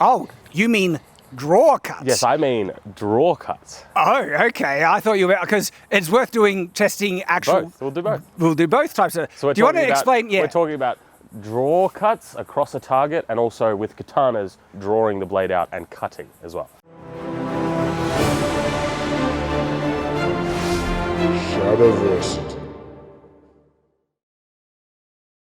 Oh, you mean draw cuts? Yes, I mean draw cuts. Oh, okay. I thought you were, because it's worth testing actual. Both. We'll do both. We'll do both types of. So do you want to explain? Yeah. We're talking about draw cuts across a target, and also with katanas, drawing the blade out and cutting as well. Shadiversity.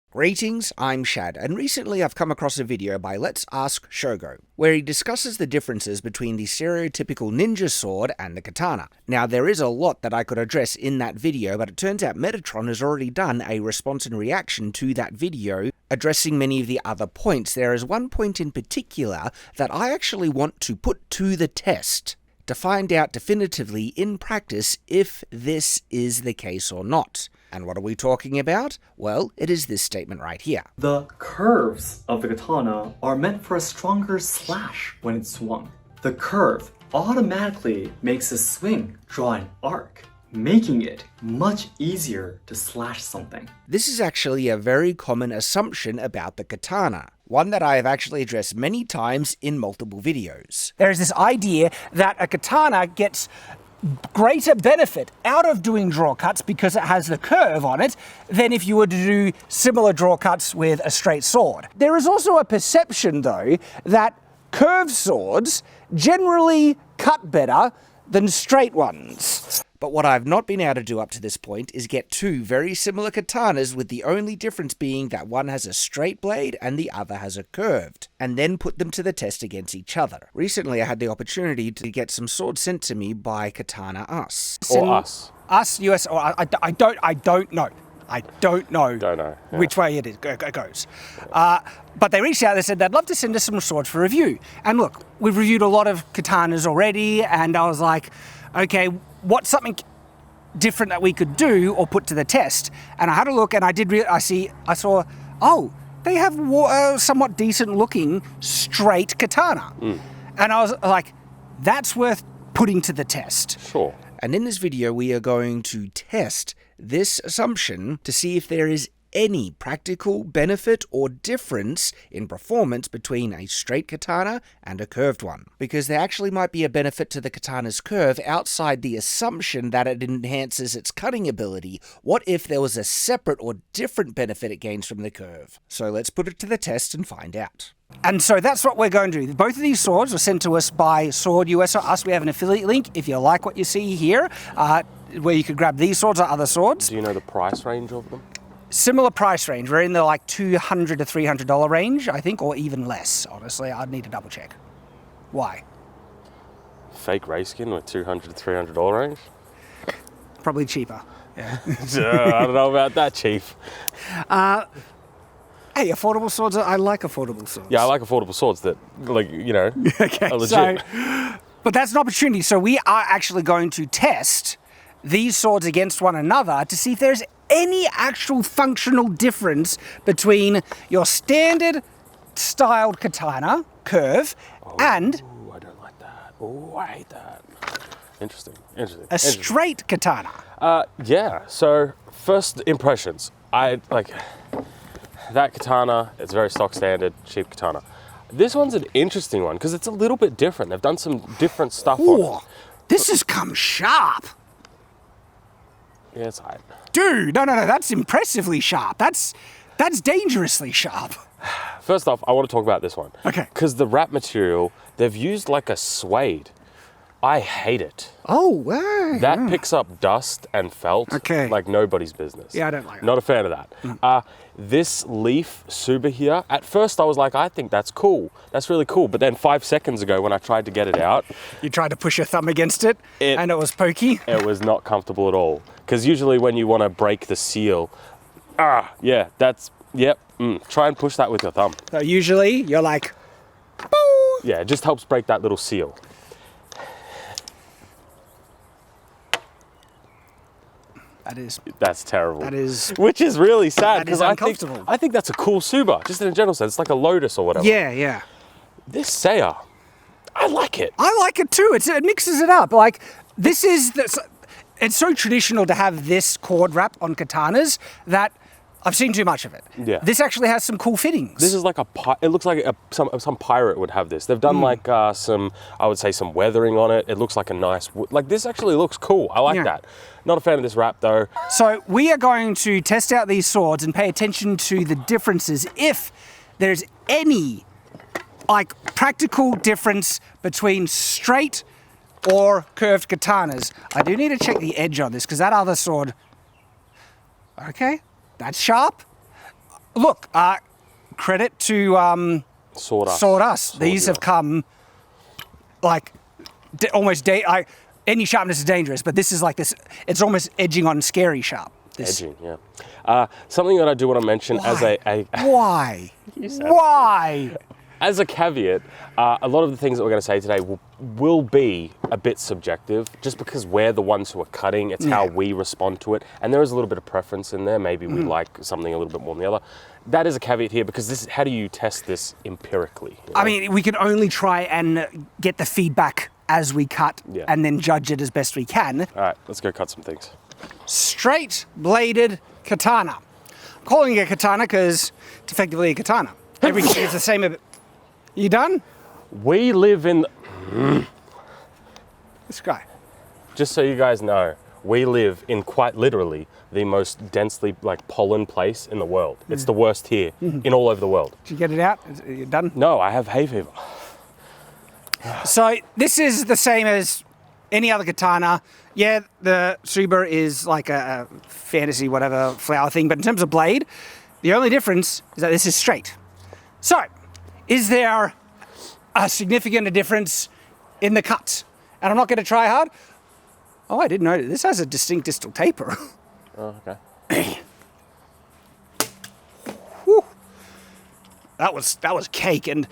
Greetings, I'm Shad, and recently I've come across a video by Let's Ask Shogo, where he discusses the differences between the stereotypical ninja sword and the katana. Now, there is a lot that I could address in that video, but it turns out Metatron has already done a response and reaction to that video, addressing many of the other points. There is one point in particular that I actually want to put to the test to find out definitively in practice if this is the case or not. And what are we talking about? Well, it is this statement right here. The curves of the katana are meant for a stronger slash when it's swung. The curve automatically makes the swing draw an arc, making it much easier to slash something. This is actually a very common assumption about the katana, one that I have actually addressed many times in multiple videos. There is this idea that a katana gets greater benefit out of doing draw cuts because it has the curve on it than if you were to do similar draw cuts with a straight sword. There is also a perception, though, that curved swords generally cut better than straight ones. But what I've not been able to do up to this point is get two very similar katanas, with the only difference being that one has a straight blade and the other has a curved, and then put them to the test against each other. Recently I had the opportunity to get some swords sent to me by Katana Us. Or us. Us, US, or I don't know. I don't know. Don't know. Yeah. Which way it goes. But they reached out, they said they'd love to send us some swords for review. And look, we've reviewed a lot of katanas already, and I was like, okay, what's something different that we could do or put to the test? And I had a look, and I saw, oh, they have somewhat decent looking straight katana. And I was like, that's worth putting to the test. Sure. And in this video, we are going to test this assumption to see if there is any practical benefit or difference in performance between a straight katana and a curved one. Because there actually might be a benefit to the katana's curve outside the assumption that it enhances its cutting ability. What if there was a separate or different benefit it gains from the curve? So let's put it to the test and find out. And so that's what we're going to do. Both of these swords were sent to us by Sword US or Us. We have an affiliate link if you like what you see here, where you could grab these swords or other swords. Do you know the price range of them? Similar price range. We're in the like $200 to $300 range, I think, or even less. Honestly, I'd need to double check. Why? Fake rayskin with $200 to $300 range? Probably cheaper. Yeah. I don't know about that, Chief. Hey, affordable swords. I like affordable swords. Yeah, I like affordable swords that, like, you know, okay, are legit. But that's an opportunity. So we are actually going to test these swords against one another to see if there's any actual functional difference between your standard styled katana curve and I don't like that. Oh, I hate that. Interesting. a straight katana. Yeah, so first impressions. I like that katana. It's very stock standard, cheap katana. This one's an interesting one because it's a little bit different. They've done some different stuff on it. This has come sharp. Yeah, it's hard. Dude, no, that's impressively sharp. That's dangerously sharp. First off, I want to talk about this one. Okay. Because the wrap material, they've used like a suede. I hate it. Oh, wow. That picks up dust and felt like nobody's business. Yeah, I don't like it. Not a fan of that. This leaf Suba here, at first I was like, I think that's cool. That's really cool. But then 5 seconds ago when I tried to get it out... You tried to push your thumb against it and it was pokey? It was not comfortable at all. Because usually when you want to break the seal, try and push that with your thumb. So usually you're like, boo! Yeah, it just helps break that little seal. That's terrible. That is... Which is really sad because I think that's a cool Suba, just in a general sense. It's like a Lotus or whatever. Yeah. This Seiya, I like it. I like it too. It mixes it up. Like, it's so traditional to have this cord wrap on katanas that I've seen too much of it. Yeah. This actually has some cool fittings. This is like it looks like some pirate would have this. They've done like I would say some weathering on it. It looks like a nice wood. Like this actually looks cool. I like that. Not a fan of this wrap though. So we are going to test out these swords and pay attention to the differences if there's any like practical difference between straight or curved katanas. I do need to check the edge on this because that other sword, okay, that's sharp. Look, credit to Sword These have come like almost any sharpness is dangerous, but this is like this. It's almost edging on scary sharp. Edging, yeah. Something that I do want to mention as Why? Why? As a caveat, a lot of the things that we're going to say today will be a bit subjective, just because we're the ones who are cutting. It's how we respond to it, and there is a little bit of preference in there. Maybe we like something a little bit more than the other. That is a caveat here, because this. How do you test this empirically? You know? I mean, we can only try and get the feedback as we cut, and then judge it as best we can. All right, let's go cut some things. Straight bladed katana. I'm calling it a katana because it's effectively a katana. Everything is the same. You done? We live in... This guy. Just so you guys know, we live in quite literally the most densely pollen place in the world. It's the worst here in all over the world. Did you get it out? Are you done? No, I have hay fever. So this is the same as any other katana. Yeah, the Tsuba is like a fantasy whatever flower thing, but in terms of blade, the only difference is that this is straight. So, is there a significant difference in the cut? And I'm not going to try hard. Oh, I didn't know this has a distinct distal taper. Oh, okay. Whew. That was cake. And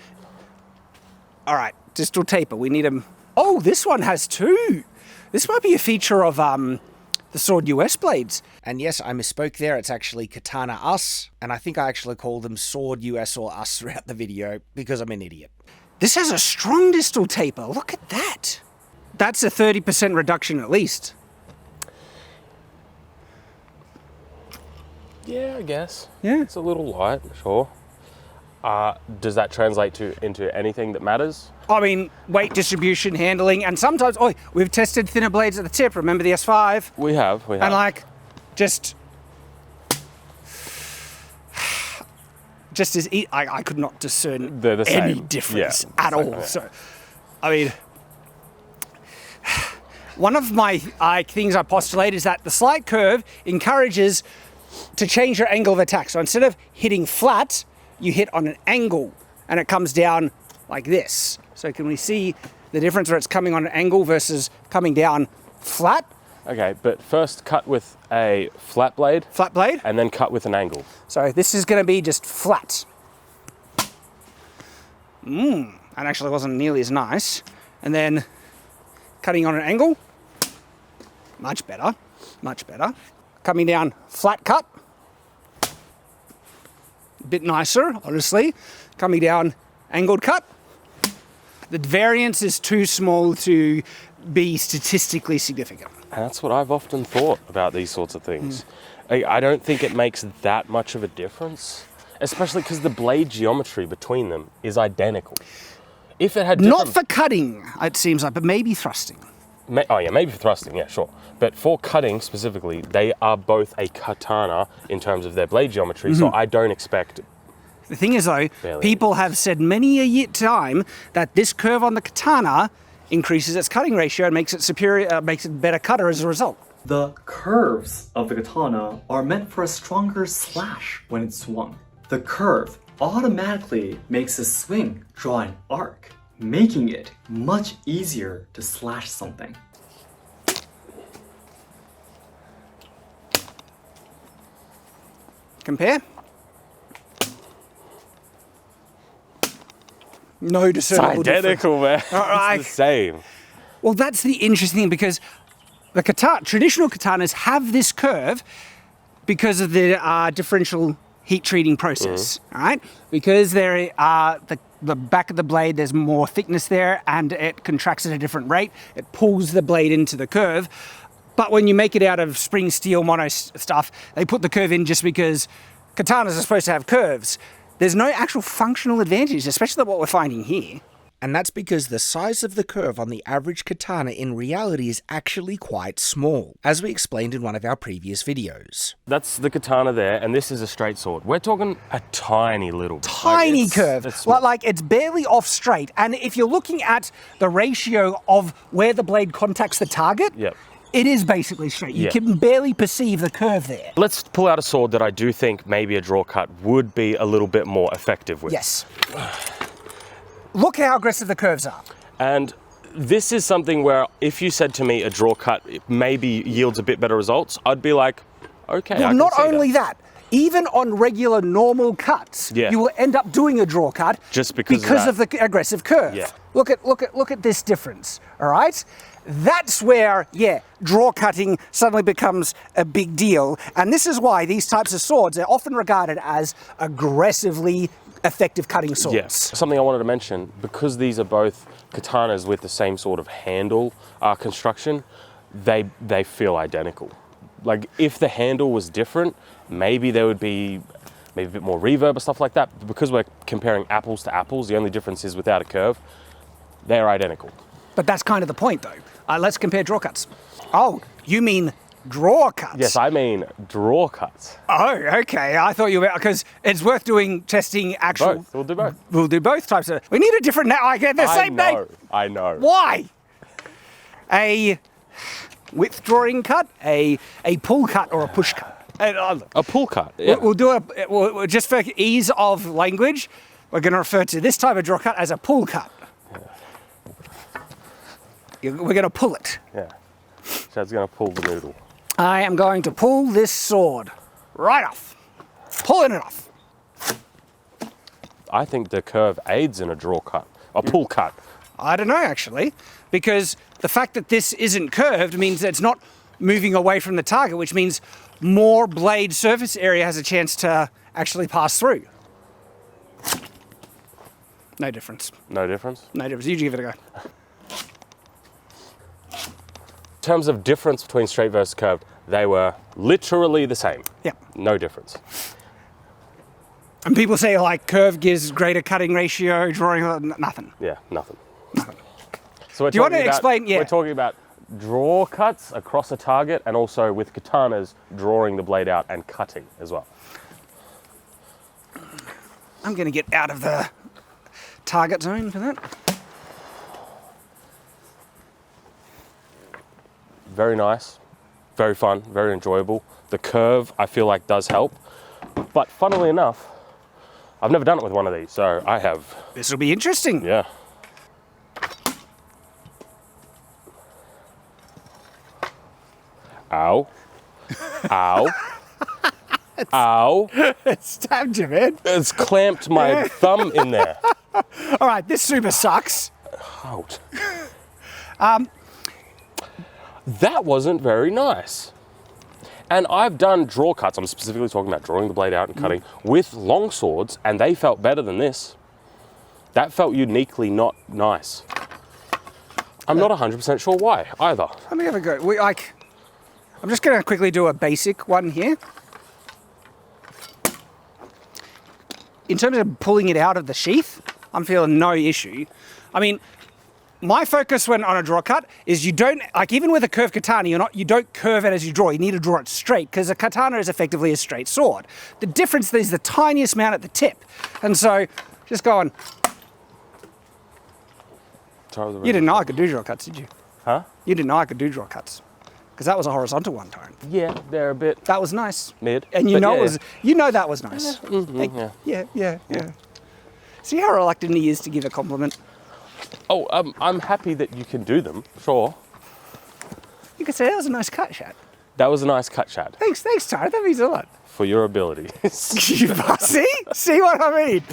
all right, distal taper. We need them. Oh, this one has two. This might be a feature of the Sword US blades. And yes, I misspoke there. It's actually Katana Us. And I think I actually called them Sword US or Us throughout the video because I'm an idiot. This has a strong distal taper. Look at that. That's a 30% reduction at least. Yeah, I guess. Yeah. It's a little light, sure. Does that translate into anything that matters? I mean, weight distribution, handling, and sometimes, we've tested thinner blades at the tip. Remember the S5? We have. And just as I could not discern any difference at all. Yeah. So, I mean, one of my things I postulate is that the slight curve encourages to change your angle of attack. So instead of hitting flat, you hit on an angle, and it comes down like this. So can we see the difference where it's coming on an angle versus coming down flat? Okay, but first cut with a flat blade. Flat blade? And then cut with an angle. So this is going to be just flat. That actually wasn't nearly as nice. And then cutting on an angle. Much better. Much better. Coming down flat cut. A bit nicer, honestly. Coming down angled cut. The variance is too small to be statistically significant. And that's what I've often thought about these sorts of things. I don't think it makes that much of a difference, especially because the blade geometry between them is identical. If it had not for cutting, it seems like, but maybe thrusting. Maybe for thrusting, yeah, sure. But for cutting specifically, they are both a katana in terms of their blade geometry, so I don't expect... The thing is, though, people have said many a time that this curve on the katana increases its cutting ratio and makes it superior, makes it better cutter as a result. The curves of the katana are meant for a stronger slash when it's swung. The curve automatically makes a swing draw an arc, making it much easier to slash something. Compare. No discernible difference. It's identical, man. It's the same. Well, that's the interesting thing, because the traditional katanas have this curve because of the differential heat treating process, all right? Because there the back of the blade, there's more thickness there, and it contracts at a different rate. It pulls the blade into the curve. But when you make it out of spring steel mono stuff, they put the curve in just because katanas are supposed to have curves, there's no actual functional advantage, especially what we're finding here. And that's because the size of the curve on the average katana in reality is actually quite small, as we explained in one of our previous videos. That's the katana there, and this is a straight sword. We're talking a tiny little bit. Tiny curve. Like it's barely off straight. And if you're looking at the ratio of where the blade contacts the target, it is basically straight. You can barely perceive the curve there. Let's pull out a sword that I do think maybe a draw cut would be a little bit more effective with. Yes. Look how aggressive the curves are. And this is something where if you said to me a draw cut maybe yields a bit better results, I'd be like, okay, well, not only that, even on regular normal cuts, you will end up doing a draw cut just because of the aggressive curve. Yeah. Look at this difference, all right? That's where, draw cutting suddenly becomes a big deal. And this is why these types of swords are often regarded as aggressively effective cutting swords. Yes. Something I wanted to mention, because these are both katanas with the same sort of handle construction, they feel identical. Like if the handle was different, maybe there would be maybe a bit more reverb or stuff like that. But because we're comparing apples to apples, the only difference is without a curve, they're identical. But that's kind of the point though. Let's compare draw cuts. Oh, you mean draw cuts? Yes, I mean draw cuts. Oh, okay. I thought you were, because it's worth testing actual. Both. We'll do both. We'll do both types of. We need a different name. I get the same name. I know. Why? A withdrawing cut, a pull cut, or a push cut. A pull cut. Yeah. We'll do just for ease of language, we're going to refer to this type of draw cut as a pull cut. We're going to pull it. Yeah. Chad's going to pull the noodle. I am going to pull this sword right off. Pulling it off. I think the curve aids in a draw cut, a pull cut. I don't know, actually, because the fact that this isn't curved means that it's not moving away from the target, which means more blade surface area has a chance to actually pass through. No difference. No difference? No difference. You give it a go. In terms of difference between straight versus curved, they were literally the same. Yeah. No difference. And people say like curve gives greater cutting ratio, drawing, nothing. Yeah, nothing. So do you want to explain? Yeah. We're talking about draw cuts across a target and also with katanas drawing the blade out and cutting as well. I'm going to get out of the target zone for that. Very nice, very fun, very enjoyable. The curve, I feel like, does help. But funnily enough, I've never done it with one of these, so I have. This will be interesting. Yeah. Ow. Ow. Ow. It stabbed you, man. It's clamped my thumb in there. All right, this super sucks. Out. That wasn't very nice. And I've done draw cuts, I'm specifically talking about drawing the blade out and cutting, with long swords, and they felt better than this. That felt uniquely not nice. I'm not 100% sure why, either. Let me have a go. I'm just going to quickly do a basic one here. In terms of pulling it out of the sheath, I'm feeling no issue. I mean, my focus when on a draw cut is you don't, like even with a curved katana, you don't curve it as you draw. You need to draw it straight because a katana is effectively a straight sword. The difference is the tiniest amount at the tip. And so just going. You didn't know I could do draw cuts, did you? Huh? You didn't know I could do draw cuts because that was a horizontal one, Tyranth. Yeah, they're a bit. That was nice. Mid. And you know that was nice. Yeah. Yeah. See how reluctant he is to give a compliment? Oh, I'm happy that you can do them, sure. You could say that was a nice cut, Shad. That was a nice cut, Shad. Thanks, Tyranth. That means a lot. For your ability. See what I mean?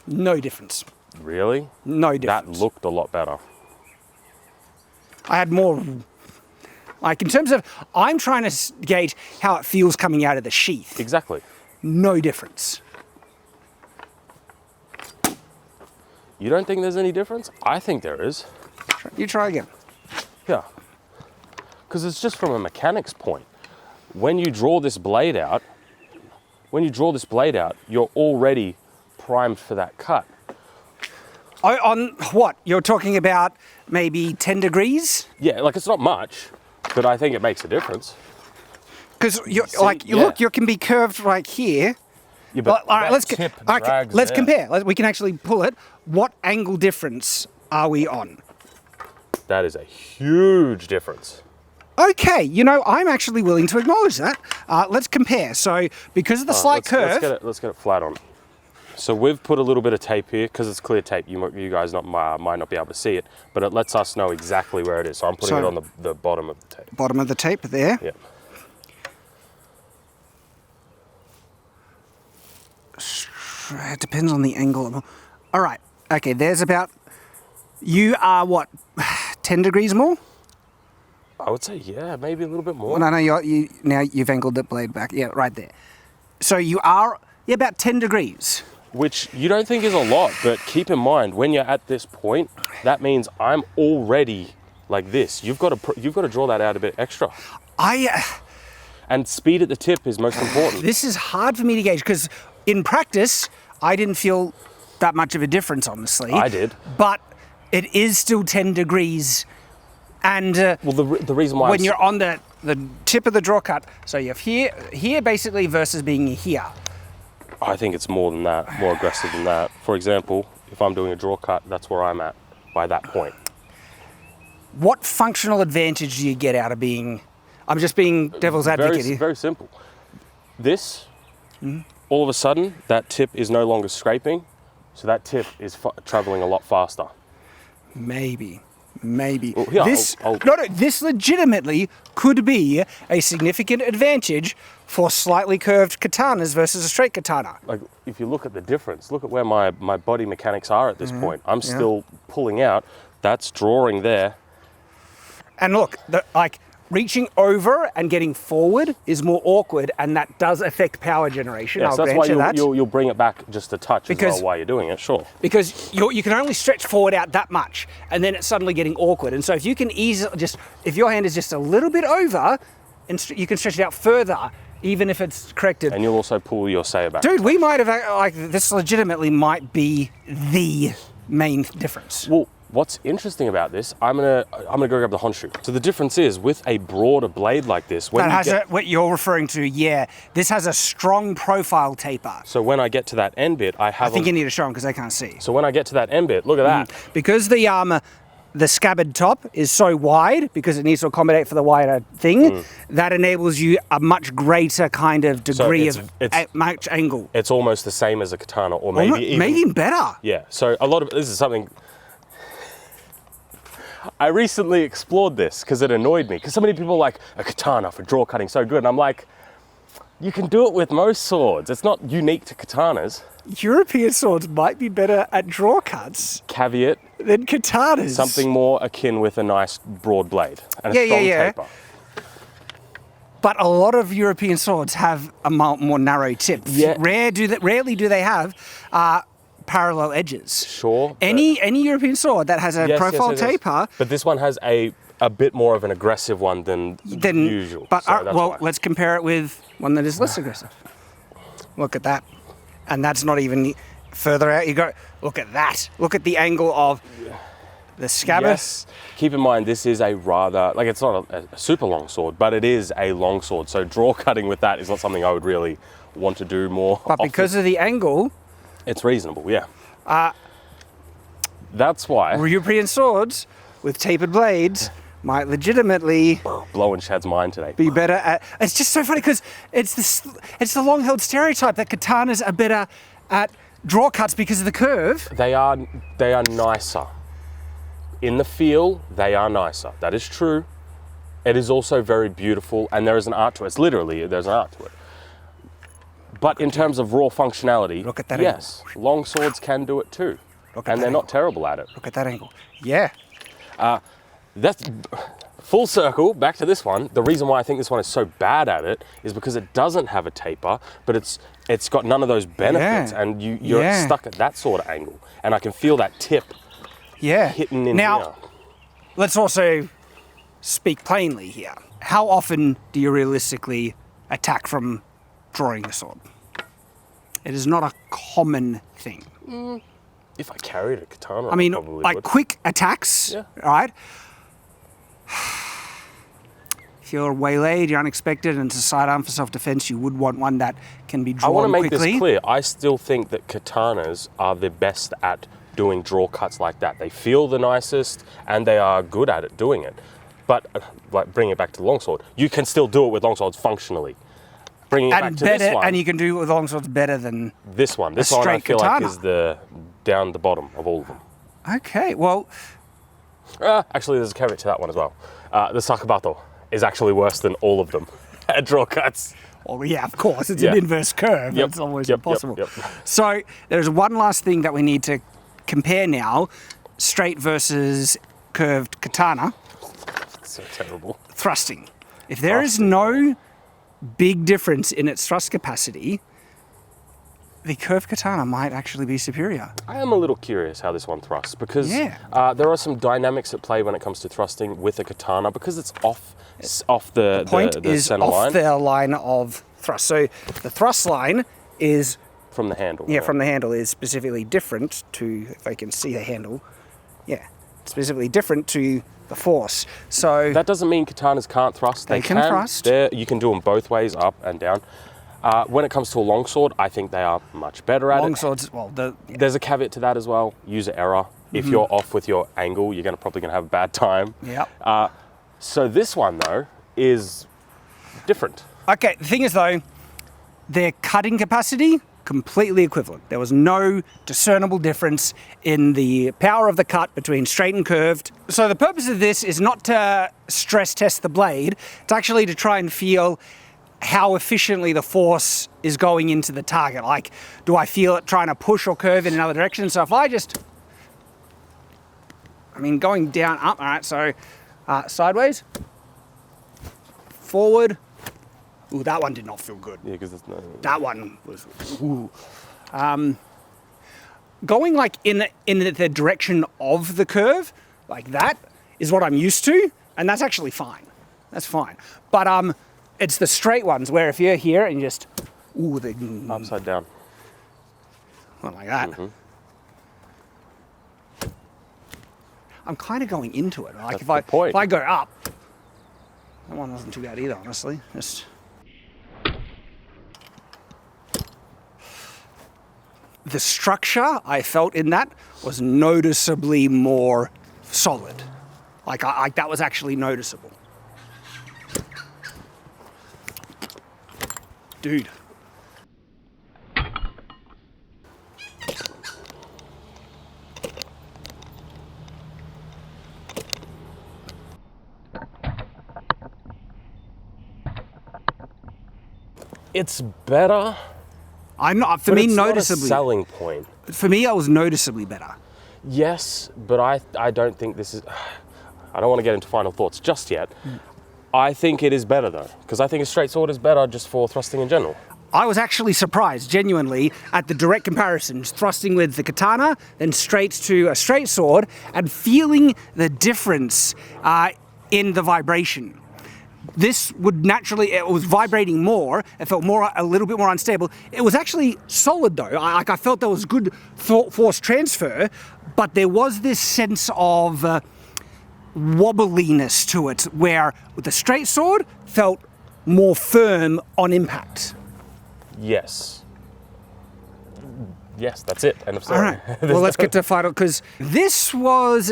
No difference. Really? No difference. That looked a lot better. I had more, like in terms of, I'm trying to gauge how it feels coming out of the sheath. Exactly. No difference. You don't think there's any difference? I think there is. You try again. Yeah. Because it's just from a mechanics point. when you draw this blade out, you're already primed for that cut. Oh, on what? You're talking about maybe 10 degrees? Yeah, like it's not much, but I think it makes a difference. Because you yeah. look, you can be curved right here. Yeah, but all right, let's drags compare. We can actually pull it. What angle difference are we on? That is a huge difference. Okay, you know, I'm actually willing to acknowledge that. Let's compare. So, because of the slight curve... Let's get it flat on. So we've put a little bit of tape here, because it's clear tape. You guys might not be able to see it, but it lets us know exactly where it is. So I'm putting it on the bottom of the tape. Bottom of the tape there. Yeah. It depends on the angle. All right. Okay, there's about... You are, what, 10 degrees more? I would say, yeah, maybe a little bit more. Well, no, now you've angled the blade back. Yeah, right there. So you are about 10 degrees. Which you don't think is a lot, but keep in mind, when you're at this point, that means I'm already like this. You've got to draw that out a bit extra. And speed at the tip is most important. This is hard for me to gauge, because in practice, I didn't feel that much of a difference, honestly. I did. But it is still 10 degrees. And well, the reason why when you're on the tip of the draw cut, so you have here basically versus being here. I think it's more than that, more aggressive than that. For example, if I'm doing a draw cut, that's where I'm at by that point. What functional advantage do you get out of being... I'm just being devil's advocate here. Very simple. This, all of a sudden, that tip is no longer scraping, so that tip is traveling a lot faster. Maybe. Well, yeah, this legitimately could be a significant advantage for slightly curved katanas versus a straight katana. Like, if you look at the difference, look at where my body mechanics are at this point. I'm still pulling out. That's drawing there. And look, reaching over and getting forward is more awkward, and that does affect power generation. Yes, I'll that's grant why you that. You'll bring it back just a touch as well while you're doing it, sure. Because you can only stretch forward out that much, and then it's suddenly getting awkward. And so if you can if your hand is just a little bit over, and you can stretch it out further, even if it's corrected. And you'll also pull your saber back. Dude, we might have, this legitimately might be the main difference. Well, what's interesting about this, I'm gonna go grab the honshu. So the difference is, with a broader blade like this, what you're referring to, yeah, this has a strong profile taper. So when I get to that end bit, I think you need to show them because they can't see. So when I get to that end bit, look at that. Because the scabbard top is so wide, because it needs to accommodate for the wider thing, that enables you a much greater kind of degree of much angle. It's almost the same as a katana, or maybe even better. Yeah. So a lot of this is something. I recently explored this because it annoyed me, because so many people are like, a katana for draw cutting so good, and I'm like, you can do it with most swords. It's not unique to katanas. European swords might be better at draw cuts. Caveat. Than katanas. Something more akin with a nice broad blade and a strong taper. But a lot of European swords have a more narrow tip. Yeah. Rarely do they have parallel edges. Sure. Any European sword that has a profile taper. But this one has a bit more of an aggressive one than usual. But let's compare it with one that is less aggressive. Look at that. And that's not even further out. You go, look at that. Look at the angle of the scabbard. Yes. Keep in mind, this is a rather, it's not a super long sword, but it is a long sword. So draw cutting with that is not something I would really want to do more But often. because of the angle... It's reasonable, yeah. That's why... European swords with tapered blades might legitimately... Blowing Shad's mind today. Be better at... It's just so funny because it's the long-held stereotype that katanas are better at draw cuts because of the curve. They are nicer. In the feel, they are nicer. That is true. It is also very beautiful, and there is an art to it. It's literally, there's an art to it. But in terms of raw functionality, look at that yes, angle. Long swords can do it too. And they're not terrible at it. Look at that angle. Yeah. That's full circle, back to this one. The reason why I think this one is so bad at it is because it doesn't have a taper, but it's got none of those benefits, and you're stuck at that sort of angle. And I can feel that tip hitting in now, here. Let's also speak plainly here. How often do you realistically attack from drawing the sword. It is not a common thing. If I carried a katana, I mean, probably like would. quick attacks, Yeah. right? If you're waylaid, you're unexpected, and it's a sidearm for self-defense, you would want one that can be I drawn want to make quickly. this clear. I still think that katanas are the best at doing draw cuts like that. They feel the nicest, and they are good at it doing it. But like bringing it back to the longsword, you can still do it with longswords functionally. Bringing it back And to this one, and you can do it with longswords better than... this one I straight feel katana. like is the down the bottom of all of them. Okay, well, Actually, there's a caveat to that one as well. The sakabato is actually worse than all of them at draw cuts. yeah, of course, it's Yeah. an inverse curve. Yep, It's almost yep, impossible. yep. So there's one last thing that we need to compare now, straight versus curved katana, So terrible. thrusting. If there is no big difference in its thrust capacity, the curved katana might actually be superior. I am a little curious how this one thrusts because Yeah. there are some dynamics at play when it comes to thrusting with a katana because it's off the Point the is center off line the line of thrust. So the thrust line is, from the handle. yeah, right? from the handle is specifically different to, if I can see the handle, yeah, specifically different to the force. So That doesn't mean katanas can't thrust. They can thrust. You can do them both ways, up and down. When it comes to a longsword, I think they are much better at it. longswords, well, There's a caveat to that as well. User error. If you're off with your angle, you're probably going to have a bad time. yeah. So this one, though, is different. Okay, the thing is though, their cutting capacity, completely equivalent. There was no discernible difference in the power of the cut between straight and curved. So the purpose of this is not to stress test the blade, it's actually to try and feel how efficiently the force is going into the target. Like, do I feel it trying to push or curve in another direction? So if I just, going down, up, all right, so sideways, forward. Ooh, that one did not feel good. Yeah, because it's no. That one was, ooh. Going like in the direction of the curve, like that, is what I'm used to, and that's actually fine. That's fine. But it's the straight ones where if you're here and you just, ooh, Upside down. not like that. I'm kind of going into it. Like That's the point. if I go up, that one wasn't too bad either, honestly. Just. The structure I felt in that was noticeably more solid. Like that was actually noticeable. Dude. It's better. I'm not, for But me, it's noticeably. not a selling point. For me, I was noticeably better. Yes, but I don't think this is. I don't want to get into final thoughts just yet. I think it is better though, because I think a straight sword is better just for thrusting in general. I was actually surprised, genuinely, at the direct comparisons, thrusting with the katana, then straight to a straight sword, and feeling the difference in the vibration. This would naturally, it was vibrating more, it felt a little bit more unstable. It was actually solid though, I felt there was good force transfer, but there was this sense of wobbliness to it, where with the straight sword, felt more firm on impact. Yes. Yes, that's it. End of story. All right, well let's get to final, because this was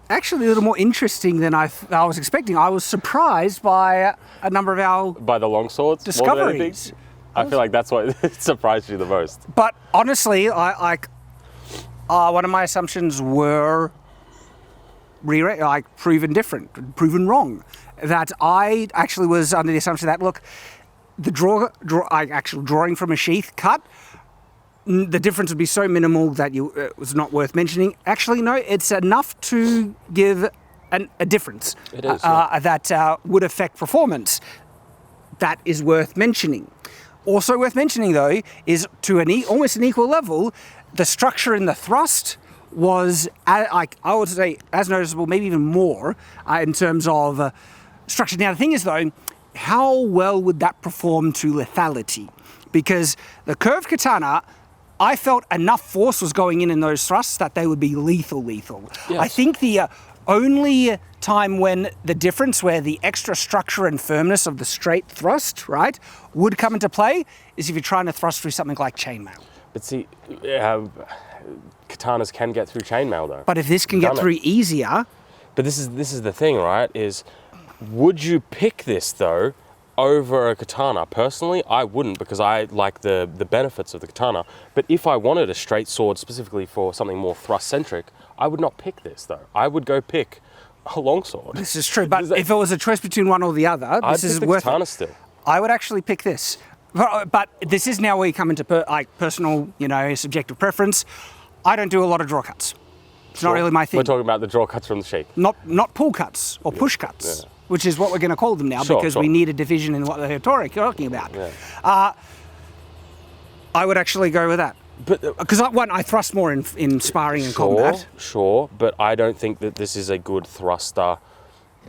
actually a little more interesting than I was expecting. I was surprised by a number of our By the longswords? more than anything? discoveries. I feel like that's what surprised you the most. But honestly, one of my assumptions were proven wrong. That I actually was under the assumption that, look, the actual drawing from a sheath cut, the difference would be so minimal that it was not worth mentioning. Actually, no, it's enough to give a difference. It is, that would affect performance. That is worth mentioning. Also worth mentioning, though, is to almost an equal level, the structure in the thrust was, I would say, as noticeable, maybe even more, in terms of structure. Now, the thing is, though, how well would that perform to lethality? Because the curved katana, I felt enough force was going in those thrusts that they would be lethal. Yes. I think the only time when the difference where the extra structure and firmness of the straight thrust, right, would come into play is if you're trying to thrust through something like chainmail. But see, katanas can get through chainmail though. But if this can get through easier... But this is the thing, right, is would you pick this though over a katana? Personally, I wouldn't, because I like the benefits of the katana. But if I wanted a straight sword specifically for something more thrust-centric, I would not pick this though. I would go pick a longsword. This is true, but if it was a choice between one or the other, this is worth katana it. still. I would actually pick this. But this is now where you come into personal, subjective preference. I don't do a lot of draw cuts. It's not really my thing. We're talking about the draw cuts from the sheep. Not pull cuts or push cuts, which is what we're going to call them now, because we need a division in what they're talking about. Yeah. I would actually go with that. Because I thrust more in sparring and combat. Sure, but I don't think that this is a good thruster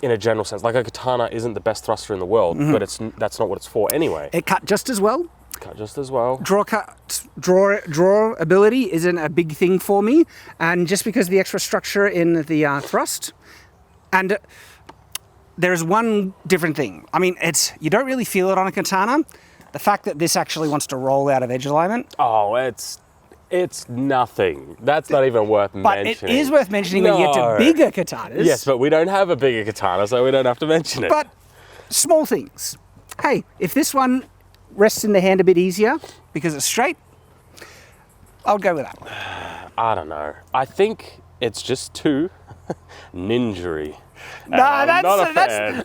in a general sense. Like a katana isn't the best thruster in the world, but that's not what it's for anyway. It cut just as well. Draw ability isn't a big thing for me, and just because of the extra structure in the thrust, and there's one different thing. I mean, you don't really feel it on a katana. The fact that this actually wants to roll out of edge alignment. Oh, it's nothing. That's not even worth mentioning. But it is worth mentioning when you get to bigger katanas. Yes, but we don't have a bigger katana, so we don't have to mention it. But small things. Hey, if this one rests in the hand a bit easier because it's straight, I'll go with that. I don't know. I think it's just too ninja-y. Nah,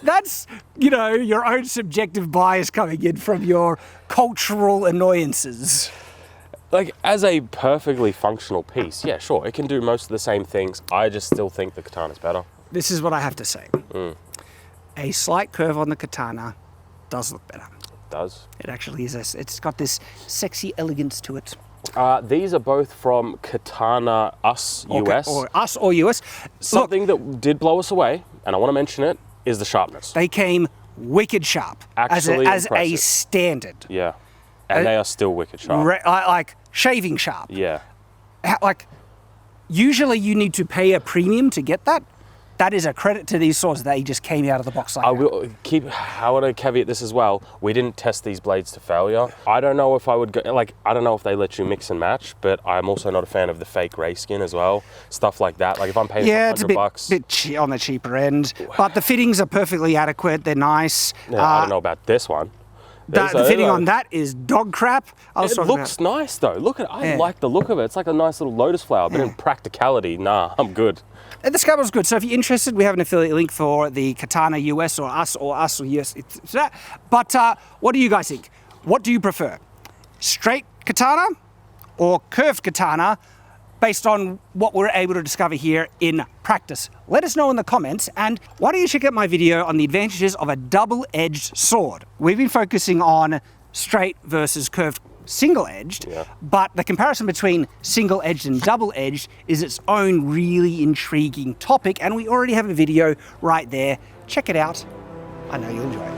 that's your own subjective bias coming in from your cultural annoyances. Like, as a perfectly functional piece, yeah, sure, it can do most of the same things. I just still think the katana's better. This is what I have to say. A slight curve on the katana does look better. It does. It actually is. It's got this sexy elegance to it. These are both from Katana US. Or US or US. Something that did blow us away, and I want to mention it, is the sharpness. They came wicked sharp. Actually as a impressive. Standard. Yeah. And they are still wicked sharp. Like shaving sharp. Yeah. Like, usually you need to pay a premium to get that. That is a credit to these swords that they just came out of the box like I want to caveat this as well. We didn't test these blades to failure. I don't know if I would go, I don't know if they let you mix and match, but I'm also not a fan of the fake gray skin as well. Stuff like that. Like if I'm paying it's a bit $100. On the cheaper end. But the fittings are perfectly adequate. They're nice. Yeah, I don't know about this one. The fitting on that is dog crap. It looks nice though. Look at it. I like the look of it. It's like a nice little lotus flower, but in practicality, nah, I'm good. And the scalpel's good. So if you're interested, we have an affiliate link for the Katana US or US US. But what do you guys think? What do you prefer? Straight katana or curved katana based on what we're able to discover here in practice? Let us know in the comments, and why don't you check out my video on the advantages of a double-edged sword. We've been focusing on straight versus curved single-edged, but the comparison between single-edged and double-edged is its own really intriguing topic, and we already have a video right there. Check it out. I know you'll enjoy it.